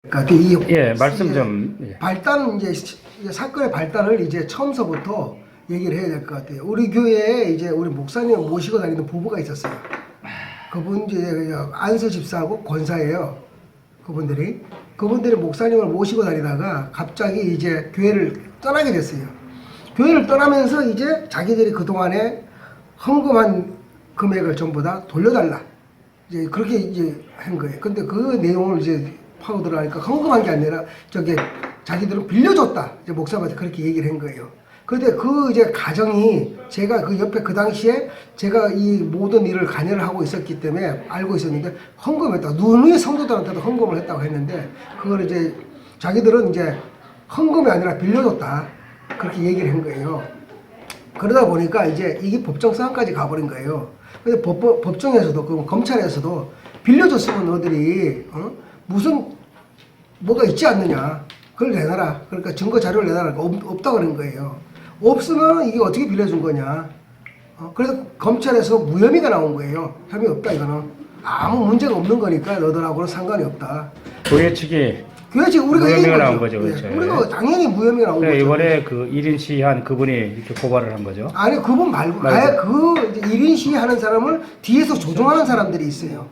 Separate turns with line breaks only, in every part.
그러니까 이
예, 말씀 좀. 예.
발단 이제 사건의 발단을 이제 처음서부터 얘기를 해야 될 것 같아요. 우리 교회에 이제 우리 목사님 모시고 다니는 부부가 있었어요. 그분 이제 안수 집사하고 권사예요. 그분들이 목사님을 모시고 다니다가 갑자기 이제 교회를 떠나게 됐어요. 교회를 떠나면서 이제 자기들이 그 동안에 헌금한 금액을 전부 다 돌려달라. 이제 그렇게 이제 한 거예요. 근데 그 내용을 이제 파고 들어가니까 헌금한 게 아니라 저게 자기들은 빌려줬다. 이제 목사한테 그렇게 얘기를 한 거예요. 그런데 그 이제 가정이 제가 그 옆에 그 당시에 제가 이 모든 일을 관여를 하고 있었기 때문에 알고 있었는데 헌금했다. 누누이 성도들한테도 헌금을 했다고 했는데 그걸 이제 자기들은 이제 헌금이 아니라 빌려줬다. 그렇게 얘기를 한 거예요. 그러다 보니까 이제 이게 법정 싸움까지 가버린 거예요. 근데 법정에서도 그 검찰에서도 빌려줬으면 너희들이 무슨 뭐가 있지 않느냐 그걸 내놔라. 그러니까 증거 자료를 내놔라. 없다 그런 거예요. 없으면 이게 어떻게 빌려준 거냐. 그래서 검찰에서 무혐의가 나온 거예요. 혐의 없다 이거는 아무 문제가 없는 거니까 너희들하고는 상관이 없다.
교회 측이
우리가
무혐의가 나온 거죠, 그렇죠?
예, 우리가 당연히 무혐의가 나온 거죠.
이번에 그 1인 시위한 그분이 이렇게 고발을 한 거죠.
아니 그분 말고 아예 그 이제 1인 시위하는 사람을 뒤에서 조종하는 사람들이 있어요.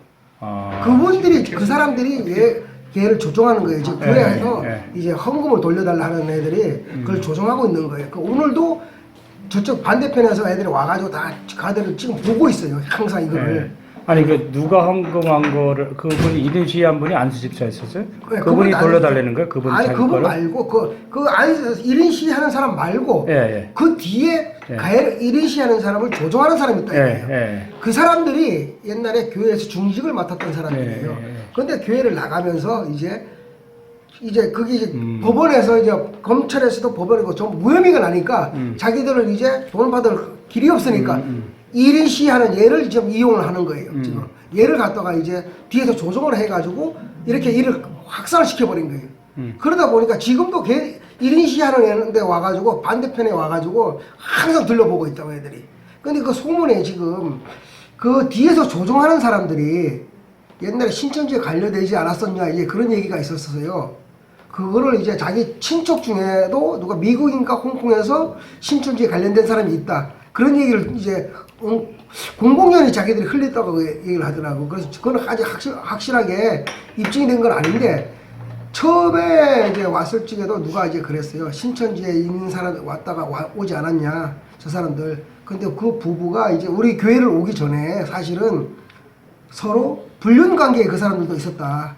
그분들이 그 사람들이 걔를 조종하는 거예요. 지금 교회에서 이제 헌금을 돌려달라 하는 애들이 그걸 조종하고 있는 거예요. 그러니까 오늘도 저쪽 반대편에서 애들이 와가지고 다 가들을 지금 보고 있어요. 항상 이거를.
아니 그 누가 헌금한 거를 그분이 1인 시위한 분이 안수 집사였었어요?
네,
그분이 돌려달라는 거예요? 그분
아니
자기
그분
거를?
말고 그 안에서 1인 시위하는 사람 말고 그 뒤에 1인 시위하는 사람을 조종하는 사람이 있다 이거예요. 그 사람들이 옛날에 교회에서 중직을 맡았던 사람들이에요. 그런데 교회를 나가면서 이제 그게 이제 법원에서 이제 검찰에서도 법원이고 좀 무혐의가 나니까 자기들은 이제 돈을 받을 길이 없으니까 1인 시위하는 얘를 지금 이용을 하는 거예요. 지금 얘를 갖다가 이제 뒤에서 조종을 해가지고 이렇게 일을 확산을 시켜버린 거예요. 그러다 보니까 지금도 1인 시위하는 애는데 와가지고 반대편에 와가지고 항상 들려보고 있다고 애들이. 근데 그 소문에 지금 그 뒤에서 조종하는 사람들이 옛날에 신천지에 관련되지 않았었냐 이제 그런 얘기가 있었어요. 그거를 이제 자기 친척 중에도 누가 미국인가 홍콩에서 신천지에 관련된 사람이 있다. 그런 얘기를 이제 공공연히 자기들이 흘렸다고 얘기를 하더라고. 그래서 그건 아직 확실하게 입증이 된 건 아닌데 처음에 이제 왔을 적에도 누가 이제 그랬어요. 신천지에 있는 사람 왔다가 오지 않았냐 저 사람들. 근데 그 부부가 이제 우리 교회를 오기 전에 사실은 서로 불륜 관계에 그 사람들도 있었다.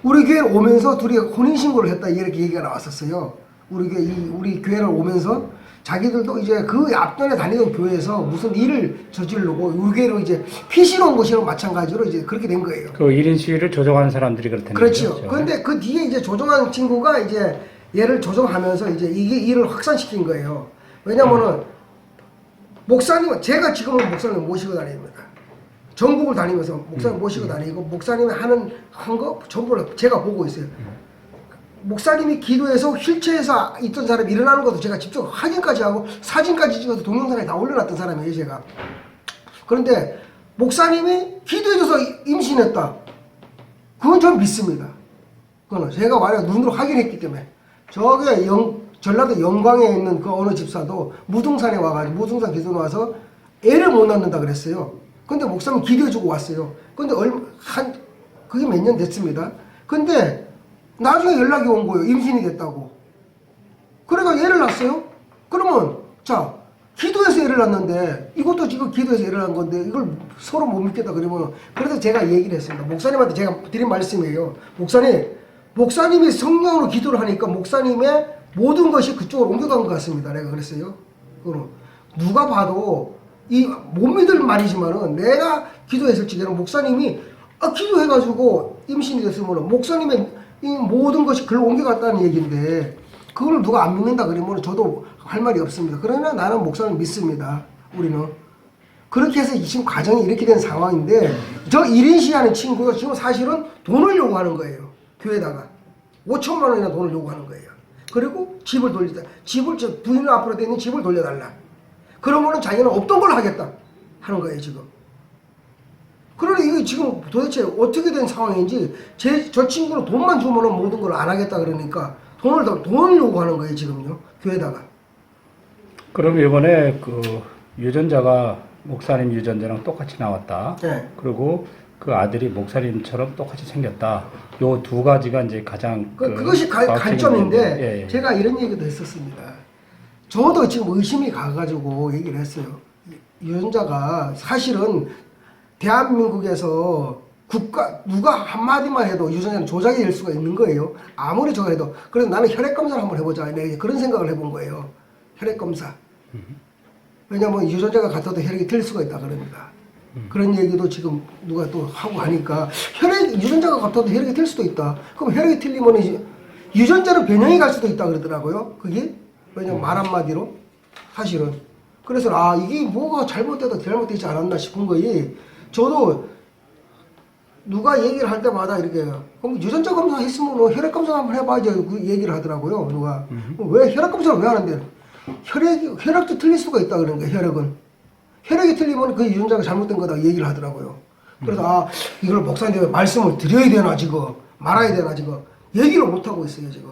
우리 교회를 오면서 둘이 혼인신고를 했다 이렇게 얘기가 나왔었어요. 우리 교회를 오면서 자기들도 이제 그 앞전에 다니던 교회에서 무슨 일을 저지르고 우리 교회로 이제 피시러 온 것이랑 마찬가지로 이제 그렇게 된 거예요.
그 1인 시위를 조종하는 사람들이 그렇다는
거죠.
거죠.
그런데 그 뒤에 이제 조종한 친구가 이제 얘를 조종하면서 이제 이게 일을 확산시킨 거예요. 왜냐면은 목사님은 제가 지금은 목사님 모시고 다닙니다. 전국을 다니면서 목사님 모시고 다니고 목사님이 한 거 전부 제가 보고 있어요. 목사님이 기도해서 휠체어에서 있던 사람이 일어나는 것도 제가 직접 확인까지 하고 사진까지 찍어서 동영상에 다 올려놨던 사람이에요 제가. 그런데 목사님이 기도해줘서 임신했다. 그건 전 믿습니다. 그거는 제가 만약 눈으로 확인했기 때문에. 저게 전라도 영광에 있는 그 어느 집사도 무등산에 와가지고 무등산 기도에 와서 애를 못 낳는다 그랬어요. 근데 목사님 기도해주고 왔어요. 근데 그게 몇 년 됐습니다. 근데 나중에 연락이 온 거예요. 임신이 됐다고. 그래가 애를 낳았어요. 그러면 자 기도해서 애를 낳았는데 이것도 지금 기도해서 애를 낳은 건데 이걸 서로 못 믿겠다 그러면 그래서 제가 얘기를 했습니다. 목사님한테 제가 드린 말씀이에요. 목사님이 성령으로 기도를 하니까 목사님의 모든 것이 그쪽으로 옮겨간 것 같습니다. 내가 그랬어요. 그럼 누가 봐도 이 못 믿을 말이지만은 내가 기도했을 적에는 목사님이 기도해가지고 임신이 됐으면 목사님의 이 모든 것이 글로 옮겨갔다는 얘기인데 그걸 누가 안 믿는다 그러면 저도 할 말이 없습니다. 그러나 나는 목사님 믿습니다. 우리는 그렇게 해서 지금 과정이 이렇게 된 상황인데 저 1인 시위하는 친구가 지금 사실은 돈을 요구하는 거예요. 교회에다가 5천만 원이나 돈을 요구하는 거예요. 그리고 집을 부인 앞으로 돼 있는 집을 돌려달라. 그러면은 자기는 없던 걸 하겠다 하는 거예요 지금. 그러니 이게 지금 도대체 어떻게 된 상황인지 저 친구는 돈만 주면은 모든 걸 안 하겠다 그러니까 돈을 요구하는 거예요 지금요 교회다가.
그럼 이번에 그 유전자가 목사님 유전자랑 똑같이 나왔다.
네.
그리고 그 아들이 목사님처럼 똑같이 생겼다. 요 두 가지가 이제 가장
그것이
과학적인
관점인데
건데, 예, 예.
제가 이런 얘기도 했었습니다. 저도 지금 의심이 가가지고 얘기를 했어요. 유전자가 사실은 대한민국에서 누가 한마디만 해도 유전자는 조작이 될 수가 있는 거예요. 아무리 저가 해도. 그래서 나는 혈액 검사를 한번 해보자. 내가 그런 생각을 해본 거예요. 혈액 검사. 왜냐면 유전자가 같아도 혈액이 틀릴 수가 있다 그러니까. 그런 얘기도 지금 누가 또 하고 하니까 유전자가 같아도 혈액이 틀릴 수도 있다. 그럼 혈액이 틀리면 이제 유전자로 변형이 갈 수도 있다 그러더라고요. 그게 왜냐면 말 한마디로 사실은. 그래서 이게 뭐가 잘못되지 않았나 싶은 거지. 저도 누가 얘기를 할 때마다 이렇게 그럼 유전자 검사 했으면 혈액 검사 한번 해봐야지 그 얘기를 하더라고요. 누가 왜 혈액 검사를 왜 하는데 혈액도 틀릴 수가 있다 그러는 거예요. 혈액이 틀리면 그 유전자가 잘못된 거다 얘기를 하더라고요. 그래서 이걸 목사님한테 말씀을 드려야 되나 지금 말아야 되나 지금 얘기를 못 하고 있어요 지금.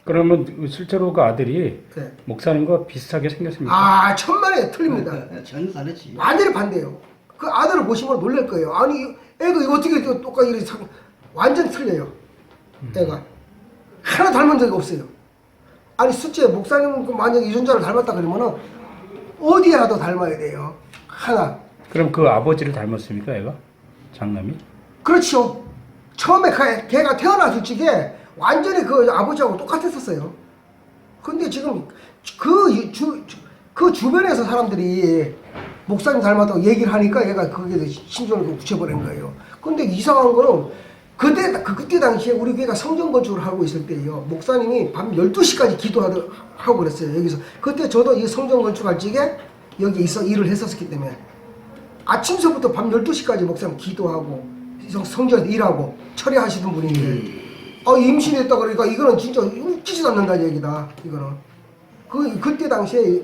그러면 실제로 그 아들이
네.
목사님과 비슷하게 생겼습니까?
천만에 틀립니다.
전혀 다르지.
완전히 반대예요. 그 아들을 보시면 놀랄 거예요. 아니 애가 이거 어떻게 똑같이 이렇게 완전 틀려요. 애가 하나 닮은 적이 없어요. 아니 숫자에 목사님 만약에 유전자를 닮았다 그러면은 어디라도 닮아야 돼요. 하나.
그럼 그 아버지를 닮았습니까, 애가? 장남이?
그렇죠. 처음에 걔가 태어났을 적에 완전히 그 아버지하고 똑같았었어요. 근데 지금 그 주변에서 사람들이 목사님 닮았다고 얘기를 하니까 얘가 거기에 신경을 붙여버린 거예요. 근데 이상한 거는 그때 당시에 우리 교회가 성전 건축을 하고 있을 때예요. 목사님이 밤 12시까지 기도하고 그랬어요. 여기서. 그때 저도 이 성전 건축할 적에 여기 일을 했었기 때문에 아침서부터 밤 12시까지 목사님 기도하고 성전에서 일하고 처리하시던 분인데 임신했다 그러니까 이거는 진짜 웃기지도 않는다는 얘기다. 이거는 그때 당시에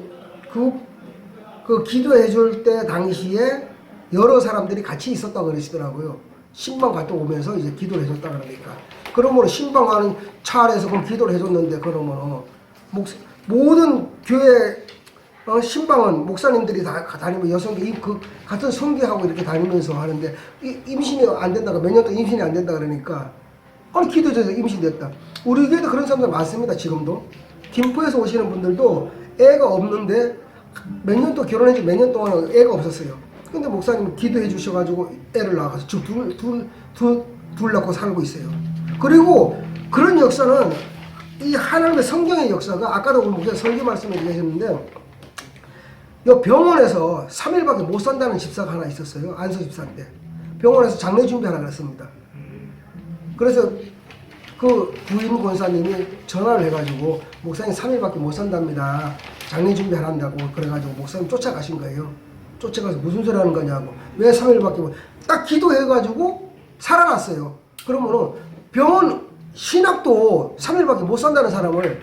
그 기도해 줄 때 당시에 여러 사람들이 같이 있었다고 그러시더라고요. 신방 갔다 오면서 이제 기도를 해줬다 그러니까. 그러면 신방하는 차 안에서 그럼 기도를 해줬는데 그러면 모든 교회 신방은 목사님들이 다 다니면 여성들 같은 성교하고 이렇게 다니면서 하는데 임신이 안 된다가 몇 년 동안 임신이 안 된다 그러니까 기도해줘서 임신됐다. 우리 교회도 그런 사람들 많습니다. 지금도 김포에서 오시는 분들도 애가 없는데 몇 년 동안 결혼한 지 몇 년 동안 애가 없었어요. 근데 목사님 기도해 주셔가지고 애를 낳아서 지금 둘 낳고 살고 있어요. 그리고 그런 역사는 이 하나님의 성경의 역사가 아까도 목사님 설교 말씀을 얘기하셨는데 이 병원에서 3일밖에 못 산다는 집사가 하나 있었어요. 안서 집사인데 병원에서 장례 준비하라 그랬습니다. 그래서 그 부인 권사님이 전화를 해가지고 목사님 3일밖에 못 산답니다. 장례 준비하란다고 그래가지고 목사님 쫓아가신 거예요. 쫓아가서 무슨 소리 하는 거냐고. 왜 3일밖에 딱 기도해가지고 살아났어요. 그러면은 병원 신학도 3일밖에 못 산다는 사람을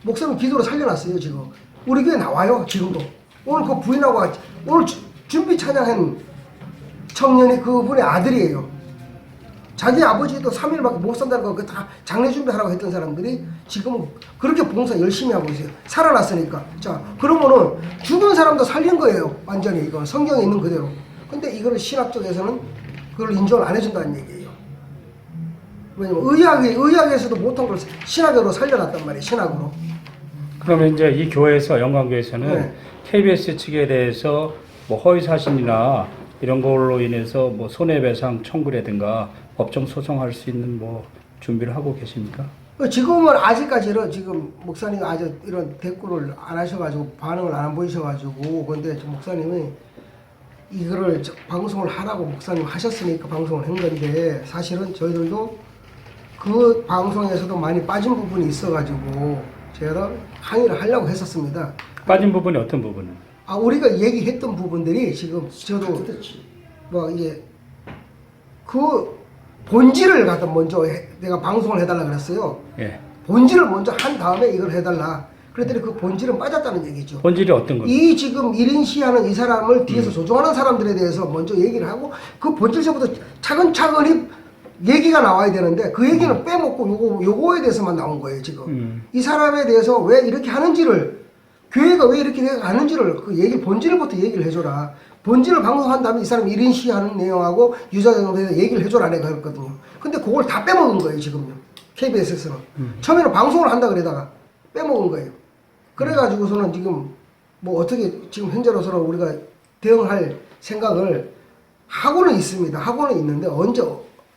목사님 기도로 살려놨어요. 지금 우리 교회 나와요. 지금도 오늘 그 부인하고 오늘 준비 찬양한 청년이 그분의 아들이에요. 자기 아버지도 3일밖에 못 산다는 거 다 장례 준비하라고 했던 사람들이 지금은 그렇게 봉사 열심히 하고 있어요. 살아났으니까. 자, 그러면은 죽은 사람도 살린 거예요. 완전히 이거 성경에 있는 그대로. 근데 이거를 신학적에서는 그걸 인정을 안 해준다는 얘기예요. 왜냐면 의학에서도 못한 걸 신학으로 살려놨단 말이에요. 신학으로.
그러면 이제 이 교회에서 영광교회에서는
네.
KBS 측에 대해서 뭐 허위 사실이나 이런 걸로 인해서 뭐 손해배상 청구라든가 법정 소송할 수 있는 뭐 준비를 하고 계십니까?
지금은 아직까지는 지금 목사님이 아직 이런 대꾸를 안 하셔가지고 반응을 안 보이셔가지고 근데 목사님이 이거를 방송을 하라고 목사님 하셨으니까 방송을 한 건데 사실은 저희들도 그 방송에서도 많이 빠진 부분이 있어가지고 제가 항의를 하려고 했었습니다.
빠진 부분이 어떤 부분은?
우리가 얘기했던 부분들이 지금 저도 뭐 이게 그 본질을 갖다 먼저 내가 방송을 해달라 그랬어요.
예.
본질을 먼저 한 다음에 이걸 해달라. 그랬더니 그 본질은 빠졌다는 얘기죠.
본질이 어떤 겁니까?
이 지금 1인 시하는 이 사람을 뒤에서 조종하는 사람들에 대해서 먼저 얘기를 하고 그 본질서부터 차근차근히 얘기가 나와야 되는데 그 얘기는 빼먹고 요거에 대해서만 나온 거예요 지금. 이 사람에 대해서 왜 이렇게 하는지를, 교회가 왜 이렇게 하는지를 그 얘기 본질부터 얘기를 해줘라. 본질을 방송한 다음에 이 사람이 1인 시하는 내용하고 유자정에 대해서 얘기를 해줘라 내가 그랬거든요. 근데 그걸 다 빼먹은 거예요 지금요. KBS에서는. 처음에는 방송을 한다 그러다가 빼먹은 거예요. 그래가지고서는 지금 뭐 어떻게 지금 현재로서는 우리가 대응할 생각을 하고는 있습니다. 하고는 있는데 언제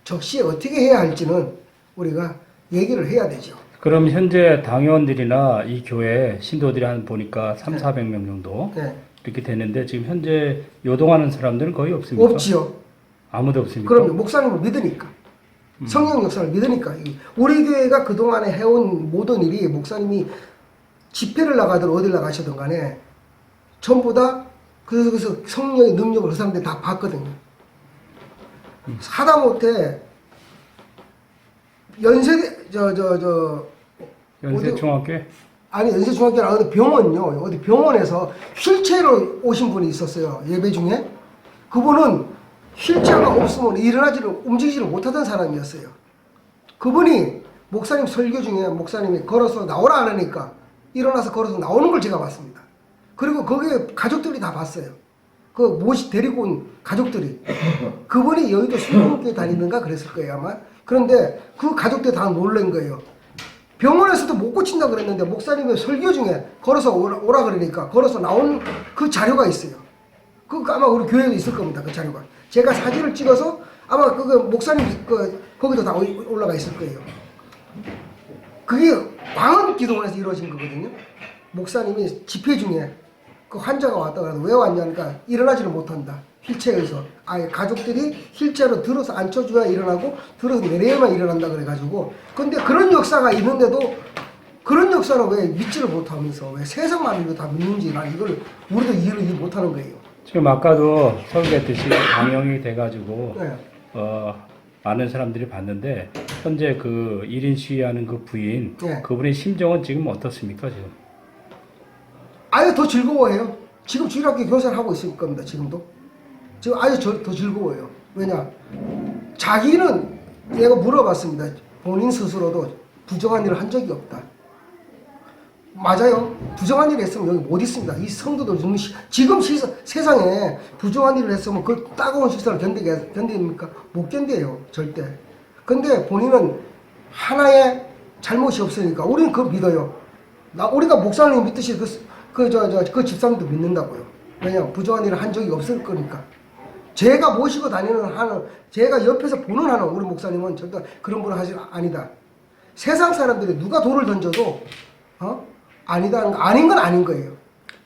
적시에 어떻게 해야 할지는 우리가 얘기를 해야 되죠.
그럼 현재 당회원들이나 이 교회 신도들이 한 보니까 3, 400명 정도
네.
이렇게 되는데 지금 현재 요동하는 사람들은 거의 없습니까?
없지요.
아무도 없습니까?
그럼요. 목사님을 믿으니까. 성령 역사를 믿으니까. 우리 교회가 그동안에 해온 모든 일이 목사님이 집회를 나가든 어딜 나가시든 간에 전부 다 그래서 성령의 능력을 그 사람들이 다 봤거든요. 하다못해
연세중학교?
아니 연세중학교는 어디 병원요. 어디 병원에서 휠체어로 오신 분이 있었어요. 예배 중에. 그분은 휠체어가 없으면 움직이지를 못하던 사람이었어요. 그분이 목사님 설교 중에 목사님이 걸어서 나오라 하니까 일어나서 걸어서 나오는 걸 제가 봤습니다. 그리고 거기에 가족들이 다 봤어요. 그 데리고 온 가족들이. 그분이 여의도 수목교회 다니는가 그랬을 거예요 아마. 그런데 그 가족들이 다 놀란 거예요. 병원에서도 못 고친다 그랬는데 목사님의 설교 중에 걸어서 오라 그러니까 걸어서 나온 그 자료가 있어요. 그거 아마 우리 교회에도 있을 겁니다. 그 자료가. 제가 사진을 찍어서 아마 그거 목사님 거기도 다 올라가 있을 거예요. 그게 광원기도원에서 이루어진 거거든요. 목사님이 집회 중에 그 환자가 왔다 그래서 왜 왔냐니까 일어나지를 못한다. 휠체어에서. 아예 가족들이 휠체어로 들어서 앉혀줘야 일어나고 들어서 내려야만 일어난다 그래가지고. 근데 그런 역사가 있는데도 그런 역사를 왜 믿지를 못하면서 왜 세상 말로 다 믿는지 난 이걸 우리도 이해를 못하는 거예요.
지금 아까도 설교했듯이 방영이 돼가지고
네.
많은 사람들이 봤는데 현재 그 1인 시위하는 그 부인
네.
그분의 심정은 지금 어떻습니까 지금?
아예 더 즐거워해요. 지금 주일학교 교사를 하고 있을 겁니다. 지금도. 지금 아예 더 즐거워요. 왜냐? 자기는 내가 물어봤습니다. 본인 스스로도 부정한 일을 한 적이 없다. 맞아요. 부정한 일을 했으면 여기 못 있습니다. 이 성도들 지금 세상에 부정한 일을 했으면 그 따가운 시선을 견딥니까? 못 견뎌요. 절대. 근데 본인은 하나의 잘못이 없으니까 우리는 그거 믿어요. 우리가 목사님 믿듯이 그 집사님도 믿는다고요. 왜냐? 부정한 일을 한 적이 없을 거니까. 제가 모시고 다니는 제가 옆에서 보는 우리 목사님은 절대 그런 분은 아니다. 세상 사람들이 누가 돌을 던져도 아닌 건 아닌 거예요.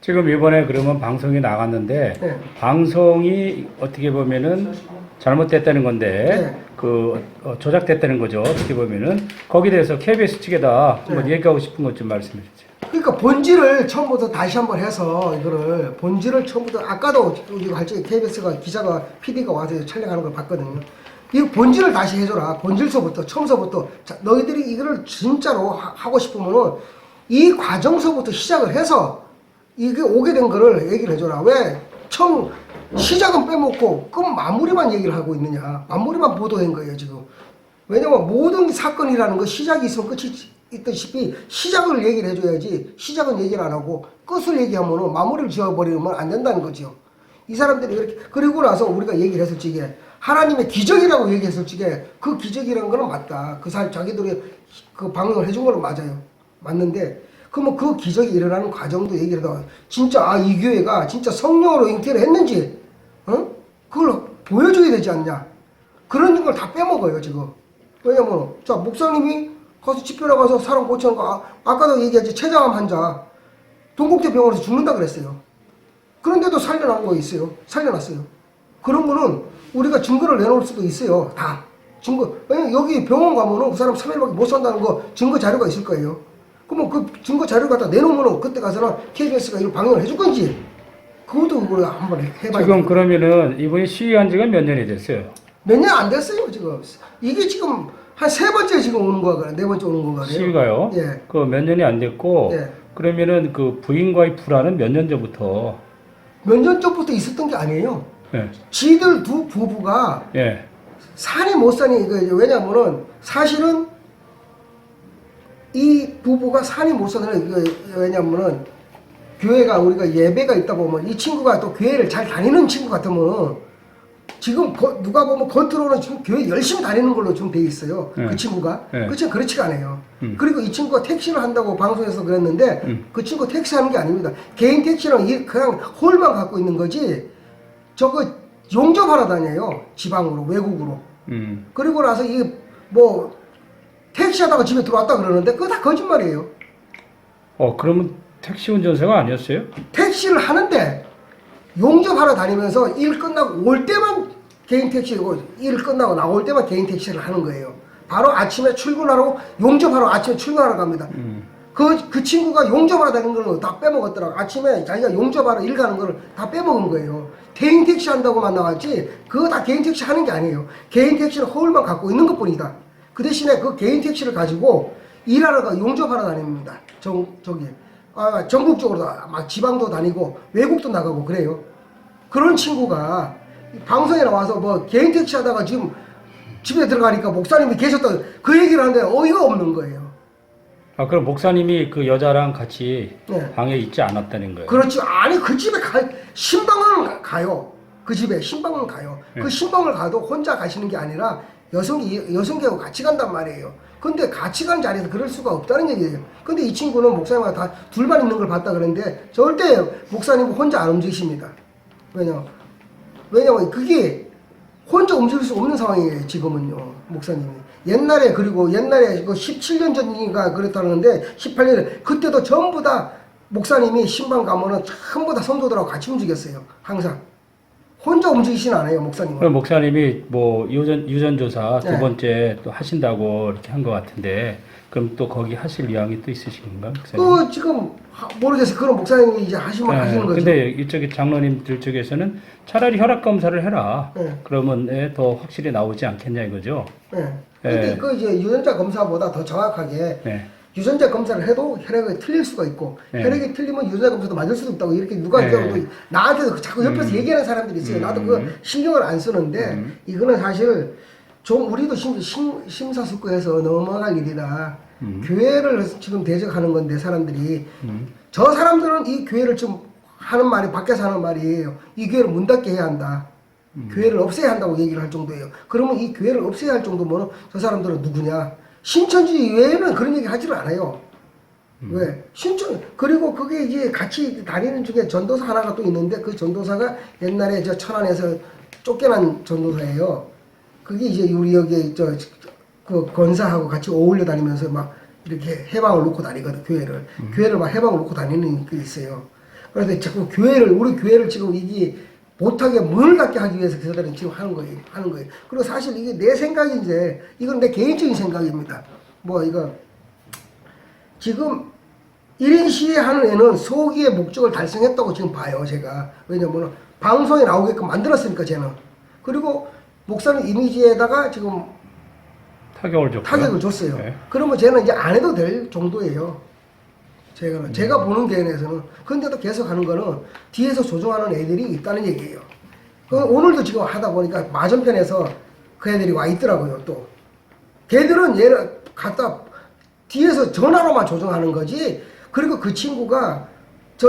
지금 이번에 그러면 방송이 나갔는데
네.
방송이 어떻게 보면은 잘못됐다는 건데
네.
조작됐다는 거죠. 어떻게 보면은 거기에 대해서 KBS 측에다 한번
네.
얘기하고 싶은 것 좀 말씀해 주세요.
그러니까 본질을 처음부터 다시 한번 해서 이거를 본질을 처음부터 아까도 이거 할 적에 KBS가 기자가 PD가 와서 촬영하는 걸 봤거든요. 이 본질을 다시 해줘라. 본질서부터 처음서부터 너희들이 이거를 진짜로 하고 싶으면은 이 과정서부터 시작을 해서 이게 오게 된 거를 얘기를 해줘라. 왜 처음 시작은 빼먹고 끝 마무리만 얘기를 하고 있느냐. 마무리만 보도한 거예요 지금. 왜냐면 모든 사건이라는 거 시작이 있으면 끝이 있다시피 시작을 얘기를 해줘야지. 시작은 얘기를 안 하고 끝을 얘기하면 마무리를 지어버리면 안 된다는 거죠. 이 사람들이 이렇게 그리고 나서 우리가 얘기를 했을 적에 하나님의 기적이라고 얘기했을 적에 그 기적이라는 거는 맞다. 자기들이 그 방송을 해준 거는 맞아요. 맞는데 그러면 그 기적이 일어나는 과정도 얘기를 해서 진짜 이 교회가 진짜 성령으로 잉태를 했는지 그걸 보여줘야 되지 않냐. 그런 걸 다 빼먹어요 지금. 왜냐면 자 목사님이 가서 집회를 가서 사람 고치는 거 아까도 얘기했지. 췌장암 환자 동국대 병원에서 죽는다 그랬어요. 그런데도 살려난 거 있어요. 살려놨어요. 그런 거는 우리가 증거를 내놓을 수도 있어요. 다 증거. 왜냐면 여기 병원 가면은 그 사람 3일밖에 못 산다는 거 증거 자료가 있을 거예요. 그러면 그 증거 자료를 갖다 내놓으면 그때 가서는 KBS가 이걸 방영을 해줄 건지 그것도 우리가 한번 해봐야
지금 그러면은 이분이 시위한 지가 몇 년이 됐어요?
몇 년 안 됐어요 지금. 이게 지금 한 3번째 지금 오는 거야. 4번째 오는 거야.
시위가요?
예.
그 몇 년이 안 됐고
예.
그러면은 그 부인과의 불화는 몇 년 전부터?
몇 년 전부터 있었던 게 아니에요.
예.
지들 두 부부가
예.
사니 못 사니 이거 왜냐면은 사실은 이 부부가 사니 못 사는 이거 왜냐면은 교회가 우리가 예배가 있다 보면 이 친구가 또 교회를 잘 다니는 친구 같으면 지금 누가 보면 겉으로는 지금 교회 열심히 다니는 걸로 좀 돼 있어요. 그 친구가.
네.
그 친구 그렇지가 않아요. 그리고 이 친구가 택시를 한다고 방송에서 그랬는데 그 친구 택시 하는 게 아닙니다. 개인 택시는 그냥 홀만 갖고 있는 거지 저거 용접하러 다녀요. 지방으로 외국으로. 그리고 나서 이 뭐 택시 하다가 집에 들어왔다 그러는데 그거 다 거짓말이에요.
그러면 택시 운전사가 아니었어요?
택시를 하는데 용접하러 다니면서 일 끝나고 올 때만 개인 택시고 일 끝나고 나올 때만 개인 택시를 하는 거예요. 바로 아침에 출근하러 용접하러 아침에 출근하러 갑니다. 그 친구가 용접하러 다니는 걸 다 빼먹었더라고. 아침에 자기가 용접하러 일 가는 걸 다 빼먹은 거예요. 개인 택시 한다고만 나왔지 그거 다 개인 택시 하는 게 아니에요. 개인 택시는 허울만 갖고 있는 것뿐이다. 그 대신에 그 개인 택시를 가지고 일하러 용접하러 다닙니다. 저기 전국적으로 막 지방도 다니고 외국도 나가고 그래요. 그런 친구가 방송에 나와서 뭐 개인 택시 하다가 지금 집에 들어가니까 목사님이 계셨다 그 얘기를 하는데 어이가 없는 거예요.
그럼 목사님이 그 여자랑 같이
네.
방에 있지 않았다는 거예요?
그렇죠. 아니 그 집에 신방은 가요. 그 집에 신방은 가요.
네.
그 신방을 가도 혼자 가시는 게 아니라 여성계하고 같이 간단 말이에요. 근데 같이 간 자리에서 그럴 수가 없다는 얘기예요. 근데 이 친구는 목사님과 다 둘만 있는 걸 봤다 그랬는데 절대 목사님은 혼자 안 움직이십니다. 왜냐면 그게 혼자 움직일 수 없는 상황이에요. 지금은요. 목사님이. 옛날에 그리고 옛날에 그 17년 전인가 그랬다는데 18년 그때도 전부 다 목사님이 신방 가면은 전부 다 성도들하고 같이 움직였어요. 항상. 혼자 움직이진 않아요, 목사님은.
그럼 목사님이 뭐 유전조사 두
네.
번째 또 하신다고 이렇게 한 것 같은데, 그럼 또 거기 하실 의향이 또 있으신 건가, 목사님?
지금 모르겠어요. 그런 목사님이 이제 하시면 하시는 거죠.
근데 이쪽에 장로님들 쪽에서는 차라리 혈압 검사를 해라.
네.
그러면 더 확실히 나오지 않겠냐 이거죠.
네. 근데
네.
그 이제 유전자 검사보다 더 정확하게
네.
유전자 검사를 해도 혈액이 틀릴 수가 있고
네.
혈액이 틀리면 유전자 검사도 맞을 수도 있다고 이렇게 누가
네.
나한테도 자꾸 옆에서 얘기하는 사람들이 있어요. 나도 그 신경을 안 쓰는데 이거는 사실 좀 우리도 심사숙고해서 넘어갈 일이라 교회를 지금 대적하는 건데 사람들이 저 사람들은 이 교회를 지금 하는 말이 밖에서 하는 말이에요. 이 교회를 문 닫게 해야 한다. 교회를 없애야 한다고 얘기를 할 정도예요. 그러면 이 교회를 없애야 할 정도면 저 사람들은 누구냐? 신천지 외에는 그런 얘기 하지를 않아요. 왜? 그리고 그게 이제 같이 다니는 중에 전도사 하나가 또 있는데 그 전도사가 옛날에 저 천안에서 쫓겨난 전도사예요. 그게 이제 우리 여기 그 권사하고 같이 어울려 다니면서 막 이렇게 해방을 놓고 다니거든, 교회를. 교회를 막 해방을 놓고 다니는 게 있어요. 그래서 자꾸 우리 교회를 지금 이게 못하게 문을 닫게 하기 위해서 그들은 지금 하는 거예요. 그리고 사실 이게 내 생각인데, 이건 내 개인적인 생각입니다. 이거, 지금 1인 시위하는 애는 소기의 목적을 달성했다고 지금 봐요, 제가. 왜냐면 방송에 나오게끔 만들었으니까, 쟤는. 그리고 목사님 이미지에다가 지금
타격을
줬어요.
네.
그러면 쟤는 이제 안 해도 될 정도예요. 제가 보는 개인에서는. 근데도 계속 하는 거는 뒤에서 조종하는 애들이 있다는 얘기예요. 오늘도 지금 하다 보니까 맞은편에서 그 애들이 와 있더라고요, 또. 걔들은 얘를 갖다 뒤에서 전화로만 조종하는 거지. 그리고 그 친구가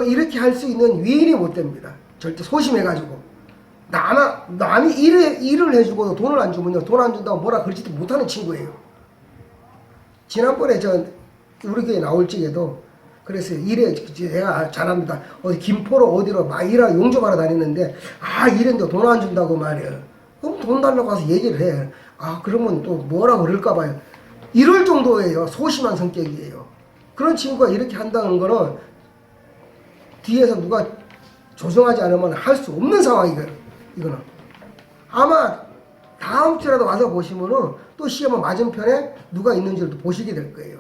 이렇게 할 수 있는 위인이 못 됩니다. 절대 소심해가지고. 남이 일을 해주고도 돈을 안 주면요. 돈 안 준다고 뭐라 그러지도 못하는 친구예요. 지난번에 우리 교회 나올 적에도 그래서 제가 잘합니다. 어디 김포로 어디로 막 용접하러 다니는데 이랬는데 돈 안 준다고 말이에요. 그럼 돈 달라고 와서 얘기를 해. 그러면 또 뭐라 그럴까 봐요. 이럴 정도예요. 소심한 성격이에요. 그런 친구가 이렇게 한다는 거는 뒤에서 누가 조정하지 않으면 할 수 없는 상황이거든요. 이거는. 아마 다음 주라도 와서 보시면은 또 시험은 맞은편에 누가 있는지를 또 보시게 될 거예요.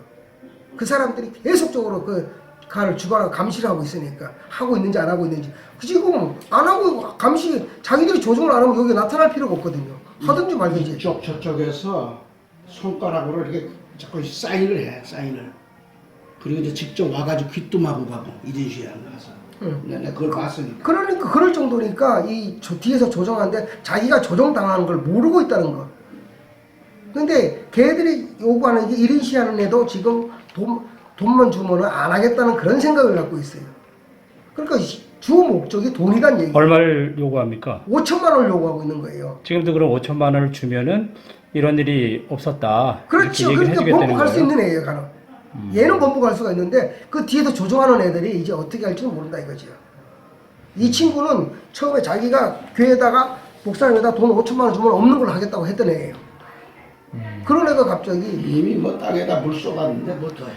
그 사람들이 계속적으로 그 가를 주관하고 감시를 하고 있으니까 하고 있는지 안 하고 있는지 지금 안 하고 감시 자기들이 조정을 안 하면 여기 나타날 필요가 없거든요. 하든지 말든지.
저쪽에서 손가락으로 이렇게 자꾸 사인을 해. 사인을. 그리고 이제 직접 와가지고 귀뜸하고 가고 이런 식으로 가서.
응.
내가 그걸 봤으니까.
그러니까 그럴 정도니까 뒤에서 조정하는데 자기가 조정당하는 걸 모르고 있다는 거. 근데 걔들이 요구하는 게 1인 시하는 애도 지금 돈만 주면은 안 하겠다는 그런 생각을 갖고 있어요. 그러니까 주 목적이 돈이란 얘기.
얼마를 요구합니까?
5천만 원을 요구하고 있는 거예요.
지금도 그럼 5천만 원을 주면은 이런 일이 없었다.
그렇죠.
이렇게 얘기를
그러니까
해주겠다는
번복할 수
거예요.
있는 애예요, 가는. 얘는 번복할 수가 있는데 그 뒤에서 조종하는 애들이 이제 어떻게 할지는 모른다 이거죠. 이 친구는 처음에 자기가 교회에다가 목사님에다 돈 5천만 원 주면 없는 걸 하겠다고 했던 애예요. 그런 애가 갑자기
이미 뭐 땅에다 물 쏟았는데 뭐 더 해.